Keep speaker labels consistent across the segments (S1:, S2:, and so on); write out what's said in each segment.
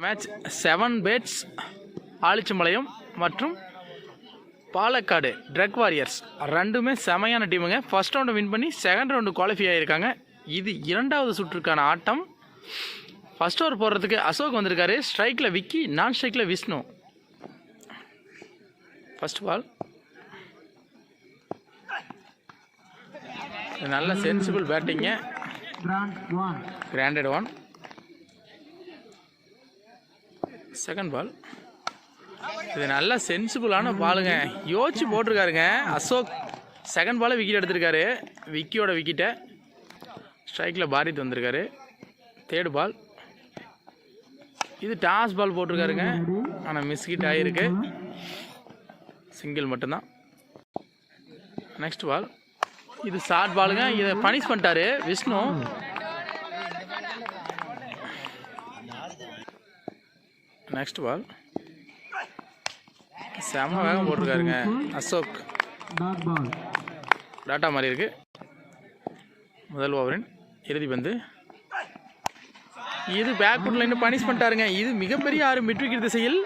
S1: Match 7 bats ஆலிச்சம்பாளையம் மற்றும் பாலக்காடு ட்ரக் warriors ரெண்டுமே செமையான டீமுங்க. ஃபர்ஸ்ட் ரவுண்டு வின் பண்ணி செகண்ட் ரவுண்டு குவாலிஃபை ஆகியிருக்காங்க. இது இரண்டாவது சுற்றுக்கான ஆட்டம். ஃபர்ஸ்ட் ஓவர் போடுறதுக்கு அசோக் வந்திருக்காரு. ஸ்ட்ரைக்கில் விக்கி, நான் ஸ்ட்ரைக்கில் விஷ்ணு. ஃபர்ஸ்ட் பால் நல்ல சென்சிபிள் பேட்டிங்க. Granted one. செகண்ட் பால் இது நல்ல சென்சிபிளான பாலுங்க. யோசிச்சு போட்டிருக்காருங்க அசோக். செகண்ட் பாலை விக்கெட் எடுத்திருக்காரு. விக்கியோட விக்கெட்டை ஸ்ட்ரைக்கில் பாரித் வந்திருக்காரு. தேர்ட் பால் இது டாஸ் பால் போட்டிருக்காருங்க. ஆனால் மிஸ்கிட் ஆகிருக்கு. சிங்கிள் மட்டும்தான். நெக்ஸ்ட் பால் இது ஷார்ட் பாலுங்க. இதை பனிஷ் பண்ணிட்டாரு விஷ்ணு. நெக்ஸ்ட் பால் செம்ம வேகம் போட்டிருக்காருங்க அசோக். டாட்டா மாதிரி இருக்கு. முதல் ஓவரின் இறுதி பந்து. இது பேக்வுட் லைன் பனிஷ் பண்ணிட்டாருங்க. இது மிகப்பெரிய 6 மிட் விக்கெட் திசையில்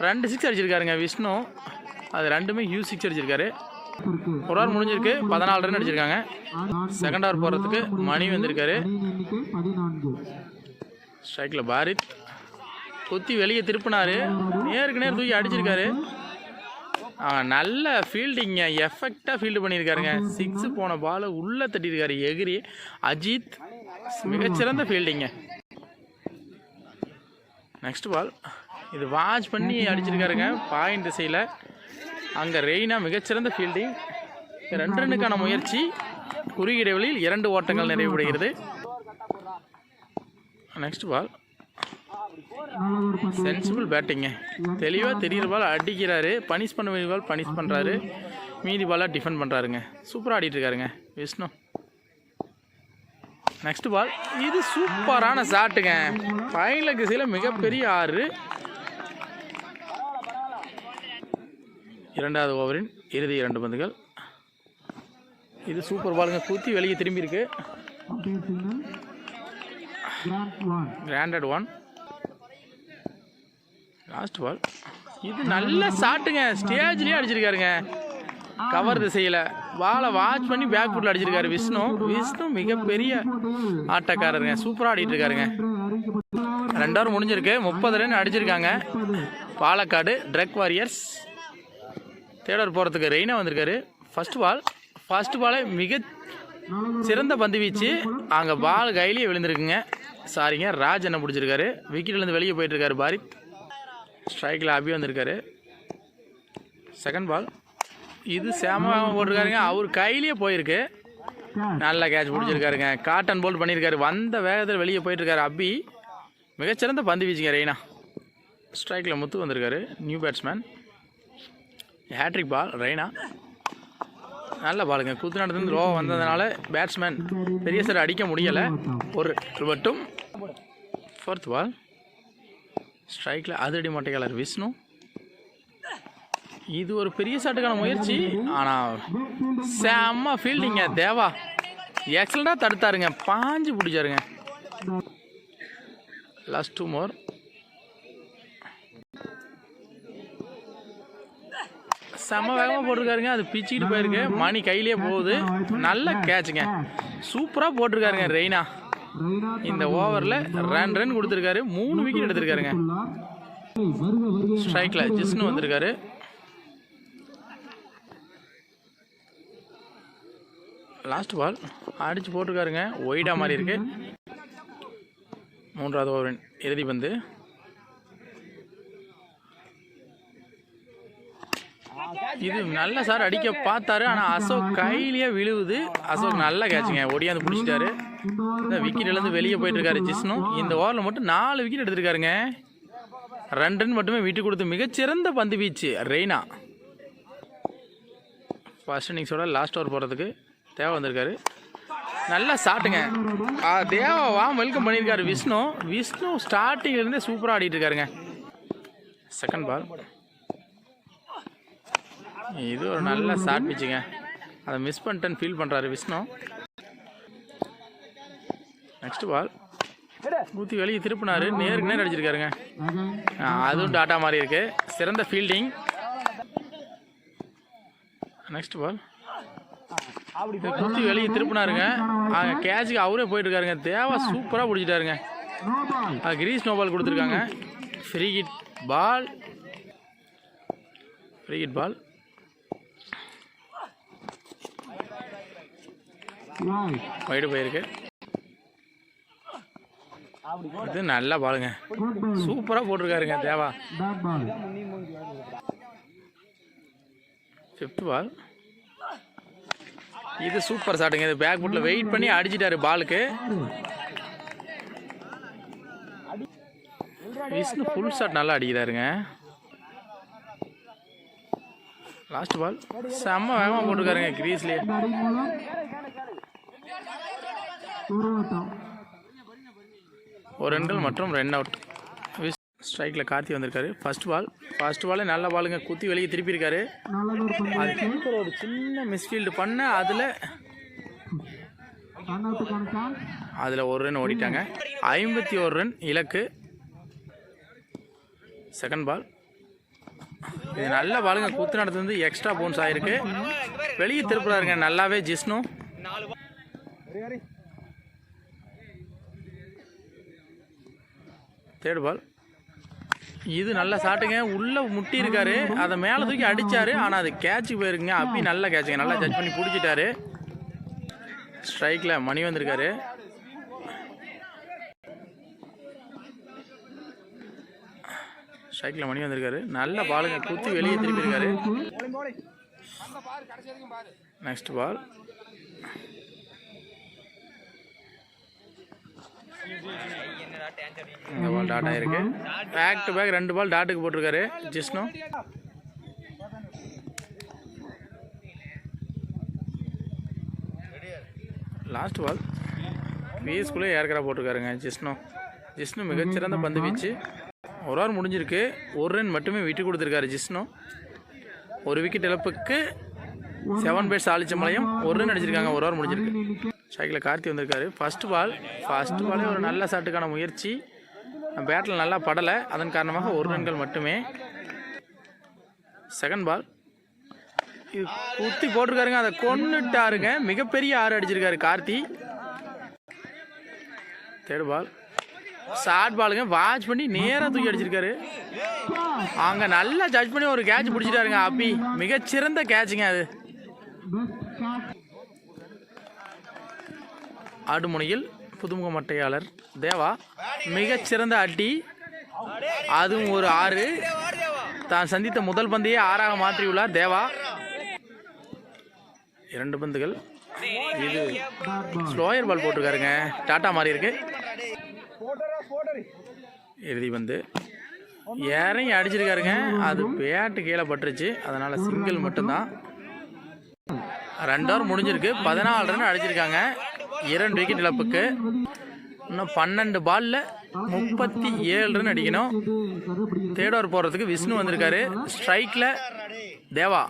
S1: 2 6 அடிச்சிருக்காருங்க விஷ்ணு. அது ரெண்டுமே ஹியூஜ் 6 அடிச்சிருக்காரு. ஒரு ஓவர் முடிஞ்சிருக்கு. 14 ரன் அடிச்சிருக்காங்க. செகண்ட் ஓவர் போகிறதுக்கு மணி வந்திருக்காரு. ஸ்ட்ரைக்கில் பாரித் குத்தி வெளியே திருப்பினாரு. நேருக்கு நேர் தூக்கி அடிச்சிருக்காரு. நல்ல ஃபீல்டிங்க. எஃபெக்டாக ஃபீல்டு பண்ணியிருக்காருங்க. 6 போன பால் உள்ளே தட்டியிருக்காரு எகிரி. அஜித் மிகச்சிறந்த ஃபீல்டிங்க. நெக்ஸ்ட் பால் இது வாட்ச் பண்ணி அடிச்சிருக்காருங்க பாயிண்ட் திசையில். அங்கே ரெய்னா மிகச்சிறந்த ஃபீல்டிங். 2 ரன்னுக்கான முயற்சி. குறுகிய இடைவெளியில் 2 ஓட்டங்கள் நிறைவுபடுகிறது. நெக்ஸ்ட் பால் சென்சிபிள் பேட்டிங்க. தெளிவாக தெரிகிற பால் அடிக்கிறாரு. பனிஷ் பண்ண வேண்டிய பால் பனிஷ் பண்ணுறாரு. மீதி பாலாக டிஃபெண்ட் பண்ணுறாருங்க. சூப்பராக ஆடிட்டு இருக்காருங்க விஷ்ணு. நெக்ஸ்ட் பால் இது சூப்பரான ஷாட்டுங்க. ஃபைனல் திசையில் மிகப்பெரிய 6. இரண்டாவது ஓவரின் இறுதி 2 பந்துகள். இது சூப்பர் பாலுங்க. குத்தி வெளியே திரும்பி இருக்கு. Granted one. லாஸ்ட் பால் இது நல்ல ஷாட்டுங்க. ஸ்டேஜ்லேயே அடிச்சிருக்காருங்க. கவர் திசையில் பாலை வாட்ச் பண்ணி பேக் ஃபுட்டில் அடிச்சிருக்காரு விஷ்ணு. விஷ்ணு மிகப்பெரிய ஆட்டக்காரருங்க. சூப்பராக ஆடிட்டு இருக்காருங்க. 2 ஓவர் முடிஞ்சிருக்கு. 30 ரன் அடிச்சிருக்காங்க பாலக்காடு ட்ரக் வாரியர்ஸ். தேர்ட் ஓவர் போகிறதுக்கு ரெய்னா வந்திருக்காரு. ஃபர்ஸ்ட் பாலே மிக சிறந்த பந்து வீச்சு. அங்கே பால் கையிலேயே விழுந்திருக்குங்க. சாரிங்க, ராஜ் என்ன பிடிச்சிருக்காரு. விக்கெட்லேருந்து வெளியே போயிட்டுருக்காரு பாரித். ஸ்ட்ரைக்கில் அபி வந்திருக்காரு. செகண்ட் பால் இது சேமாக போட்டிருக்காருங்க. அவர் கையிலேயே போயிருக்கு. நல்ல கேட்ச் பிடிச்சிருக்காருங்க. காட்டன் போல்ட் பண்ணியிருக்காரு. வந்த வேகத்தில் வெளியே போயிட்டுருக்காரு அபி. மிகச்சிறந்த பந்து வீச்சுங்க ரெய்னா. ஸ்ட்ரைக்கில் முத்து வந்திருக்காரு. New batsman. ஹேட்ரிக் பால் ரெய்னா. நல்ல பாலுங்க. குத்து நடந்து லோ வந்ததுனால பேட்ஸ்மேன் பெரிய சார் அடிக்க முடியலை. ஒரு மட்டும். ஃபோர்த் பால் ஸ்ட்ரைக்கில் அதிரடி மட்டையாளர் விஷ்ணு. இது ஒரு பெரிய ஷாட்டுக்கான முயற்சி. ஆனால் செம்ம ஃபீல்டிங்க. தேவா எக்ஸலண்டாக தடுத்தாருங்க. பாஞ்சு பிடிச்சாருங்க. லாஸ்ட் 2 மோர். செம்ம வேகமாக போட்டிருக்காருங்க. அது பிச்சுக்கிட்டு போயிருக்கு. மணி கையிலேயே போகுது. நல்ல கேட்சுங்க. சூப்பராக போட்டிருக்காருங்க ரெய்னா. இந்த ஓவரில் 2 ரன் கொடுத்துருக்காரு. 3 விக்கெட் எடுத்திருக்காருங்க. ஸ்ட்ரைக்கில் ஜிஷ்ணு வந்திருக்காரு. லாஸ்ட் பால் அடித்து போட்டிருக்காருங்க. ஒய்டா மாதிரி இருக்கு. 3வது ஓவரின் இறுதி பந்து. இது நல்ல சார் அடிக்க பார்த்தாரு. ஆனால் அசோக் கையிலேயே விழுவுது. அசோக் நல்ல கேட்சுங்க. ஒடியாந்து பிடிச்சிட்டாரு. இந்த விக்கெட்லேருந்து வெளியே போயிட்டு இருக்காரு ஜிஷ்ணு. இந்த ஓவரில் மட்டும் 4 விக்கெட் எடுத்திருக்காருங்க. 2 ரன் மட்டுமே விட்டு கொடுத்து மிகச்சிறந்த பந்து வீச்சு ரெய்னா. ஃபர்ஸ்ட் இன்னிங்ஸோட லாஸ்ட் ஓவர் போகிறதுக்கு தேவை வந்திருக்காரு. நல்லா ஷாட்டுங்க. தேவா வெல்கம் பண்ணியிருக்காரு விஷ்ணு. விஷ்ணு ஸ்டார்டிங்லேருந்தே சூப்பராக ஆடிட்டு இருக்காருங்க. செகண்ட் பால் இது ஒரு நல்ல ஷாட் பிச்சுங்க. அதை மிஸ் பண்ணிட்டேன்னு ஃபீல் பண்ணுறாரு விஷ்ணு. நெக்ஸ்ட் பால் ஊற்றி வெளியே திருப்பினாரு, நேருக்கு நேர் அடிச்சிருக்காருங்க. அதுவும் டாட்டா மாதிரி இருக்கு. சிறந்த ஃபீல்டிங். நெக்ஸ்ட் பால் குத்தி வெளியே திருப்பினாருங்க. கேட்சுக்கு அவரே போயிட்டு இருக்காருங்க. தேவா சூப்பராக பிடிச்சிட்டாருங்க. கிரீஸ் நோ பால் கொடுத்துருக்காங்க. ஃப்ரீ ஹிட் பால். வைடு போயிருக்கு. இது நல்ல பாலுங்க. சூப்பராக போட்டிருக்காருங்க தேவா. 5th பால். இது சூப்பர் ஷாட்டுங்க. இது பேக் ஃபுட்டில் வெயிட் பண்ணி அடிச்சிட்டாரு பாலுக்கு. விஷ்ணு ஃபுல் ஷாட் நல்லா அடிக்கிறாருங்க. லாஸ்ட் பால் செம்ம வேகமாக போட்டிருக்காருங்க கிரீஸ்லேயே. ஒரு ரன்கள் மற்றும் ரன் அவுட். ஸ்ட்ரைக்கில் கார்த்தி வந்திருக்காரு. ஃபர்ஸ்ட் பாலே நல்ல பாலுங்க. குத்தி வெளியே திருப்பியிருக்காரு. அது ஒரு சின்ன மிஸ்ஃபீல்டு பண்ண அதில் ஒரு ரன் ஓடிட்டாங்க. 51 ரன் இலக்கு. Second ball. இது நல்ல பாலுங்க. குத்து நடத்து வந்து எக்ஸ்ட்ரா பவுன்ஸ் ஆகிருக்கு. வெளியே திருப்புறாருங்க நல்லாவே ஜிஷ்ணு. தேர்ட் பால். இது நல்ல ஷாட்டுங்க. உள்ளே முட்டி இருக்காரு. அதை மேலே தூக்கி அடித்தார். ஆனால் அது கேட்சுக்கு போயிருக்குங்க. அப்படி நல்ல கேட்சுங்க. நல்லா ஜட்ஜ் பண்ணி பிடிச்சிட்டாரு. ஸ்ட்ரைக்கில் மணி வந்திருக்காரு. நல்ல பாலுங்க. குத்தி வெளியே திருப்பியிருக்காரு. Next ball. இந்த பால் டாட் ஆயிருக்கு. பேக் டு பேக் 2 பால் டாட்டுக்கு போட்டிருக்காரு ஜிஷ்ணு. Last ball. வீஸ்குள்ளே ஏற்கரா போட்டிருக்காருங்க ஜிஷ்ணு மிகச்சிறந்த பந்து வீச்சு. ஒரு ஓவர் முடிஞ்சிருக்கு. ஒரு ரன் மட்டுமே விட்டு கொடுத்துருக்காரு ஜிஷ்ணு. ஒரு விக்கெட் இழப்புக்கு 7 பேட்ஸ் ஆலிச்சமலையும் ஒரு ரன் அடிச்சிருக்காங்க. ஒரு ஓவர் முடிஞ்சிருக்கு. ஸ்ட்ரைக்கில் கார்த்தி வந்திருக்காரு. ஃபர்ஸ்ட் பாலே ஒரு நல்ல ஷாட்டுக்கான முயற்சி. பேட்டில் நல்லா படலை. அதன் காரணமாக ஒரு ரன்கள் மட்டுமே. Second ball. இது குத்தி போட்டிருக்காருங்க. அதை கொன்னுட்டாருங்க. மிகப்பெரிய 6 அடிச்சிருக்காரு கார்த்தி. Third ball. ஷார்ட் பாலுங்க. வாட்ச் பண்ணி நேராக தூக்கி அடிச்சிருக்காரு. அங்கே நல்லா ஜட்ஜ் பண்ணி ஒரு கேட்ச் பிடிச்சிட்டாருங்க அப்பி. மிகச்சிறந்த கேட்சுங்க அது. ஆடுமுனையில் புதுமுக மட்டையாளர் தேவா மிகச்சிறந்த அடி. அதுவும் ஒரு 6. தான் சந்தித்த முதல் பந்தையே 6ஆக மாற்றியுள்ளார் தேவா. 2 பந்துகள். இது ஸ்லோயர் பால் போட்டிருக்காருங்க. டாட்டா மாதிரி இருக்கு. இறுதி பந்து இறங்கி அடிச்சிருக்காருங்க. அது பேட்டு கீழே பட்டுருச்சு. அதனால சிங்கிள் மட்டும்தான். 2 ஓவர் முடிஞ்சிருக்கு. 14 ரன் அடிச்சிருக்காங்க. 2 விக்கெட் இழப்புக்கு. இன்னும் 12 பால்ல 37 ரன் அடிக்கணும். தேர்ட் ஓவர் போகிறதுக்கு விஷ்ணு வந்திருக்காரு. ஸ்ட்ரைக்கில் Deva.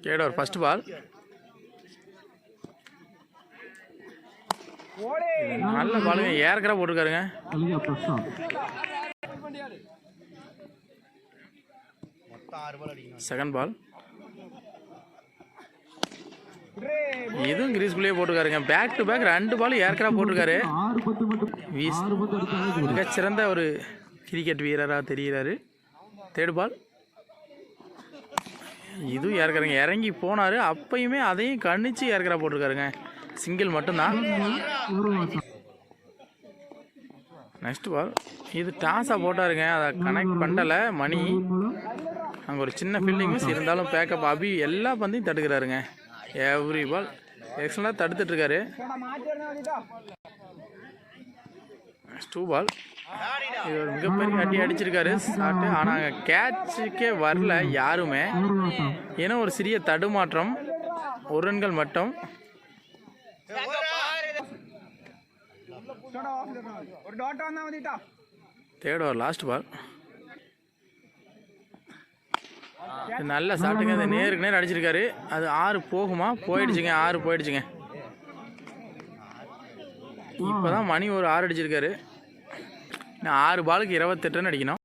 S1: Third over first ball. நல்ல பாலுங்க. ஏற்கனவே போட்டிருக்காருங்க. Second ball. இதுவும் கிரீஸ்குள்ளேயே போட்டிருக்காருங்க. பேக் டு பேக் 2 பால் ஏற்கனவே போட்டிருக்காரு. மிகச்சிறந்த ஒரு கிரிக்கெட் வீரராக தெரிகிறாரு. தேர்ட் பால். இதுவும் ஏற்கனவே இறங்கி போனார். அப்பயுமே அதையும் கணிச்சு ஏற்கனவே போட்டிருக்காருங்க. சிங்கிள் மட்டும்தான். Next ball. இது டாஸாக போட்டாருங்க. அதை கனெக்ட் பண்ணலை மணி. அங்கே ஒரு சின்ன ஃபீல்டிங் மிஸ் இருந்தாலும் பேக்கப் அபி எல்லா பந்தையும் தடுக்கிறாருங்க. எவ்ரி பால் எக்ஸலண்டாக தடுத்துட்ருக்காரு. 2 பால். இது ஒரு மிகப்பெரிய அடி அடிச்சிருக்காரு ஷாட்டு. ஆனால் கேட்சுக்கே வரல யாருமே. ஏன்னா ஒரு சிறிய தடுமாற்றம். 1 ரன்கள் மட்டும். Third over last ball. நல்ல ஷாட்டுங்க. அது நேருக்கு நேர் அடிச்சிருக்காரு. அது 6 போகுமா? போயிடுச்சுங்க. 6 போயிடுச்சுங்க. இப்போ தான் மணி ஒரு 6 அடிச்சிருக்காரு. இன்னும் 6 பாலுக்கு 28 ரன் அடிக்கணும்.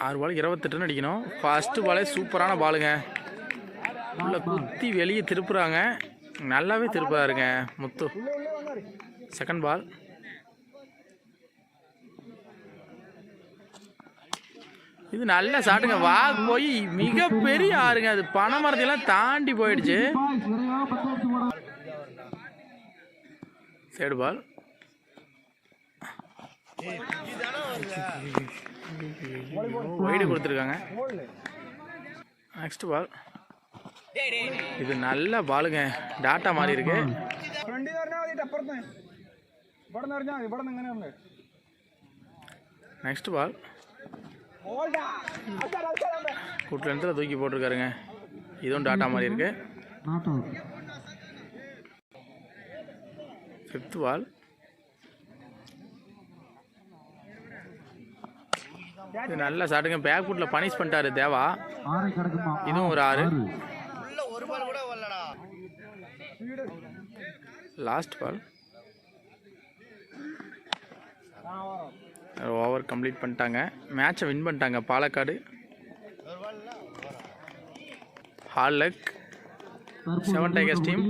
S1: 6 பாலுக்கு 28 ரன் அடிக்கணும். ஃபஸ்ட்டு பாலே சூப்பரான பாலுங்க. உள்ள குத்தி வெளியே திருப்புறாங்க. நல்லாவே திருப்புறாருங்க முத்து. Second ball. இது நல்ல ஷாட்டுங்க. வாக் போய் மிகப்பெரிய ஆறுங்க. அது பனை மரத்தையெல்லாம் தாண்டி போயிடுச்சு. Third ball. வைடு கொடுத்துருக்காங்க. Next ball. இது நல்ல பாலுங்க. டாட்டா மாதிரி இருக்கு. Next ball. கூட்டில் இடத்துல தூக்கி போட்டிருக்காருங்க. இதுவும் டாட்டா மாதிரி இருக்கு. Fifth ball. இது நல்ல ஷாட்டுங்க. பேக் ஃபுட்டில் பனிஷ் பண்ணிட்டாரு தேவா. இதுவும் ஒரு 6. Last ball. ஓவர் கம்ப்ளீட் பண்ணிட்டாங்க. மேட்சை வின் பண்ணிட்டாங்க Palakkad. Hall luck 7 tigers team.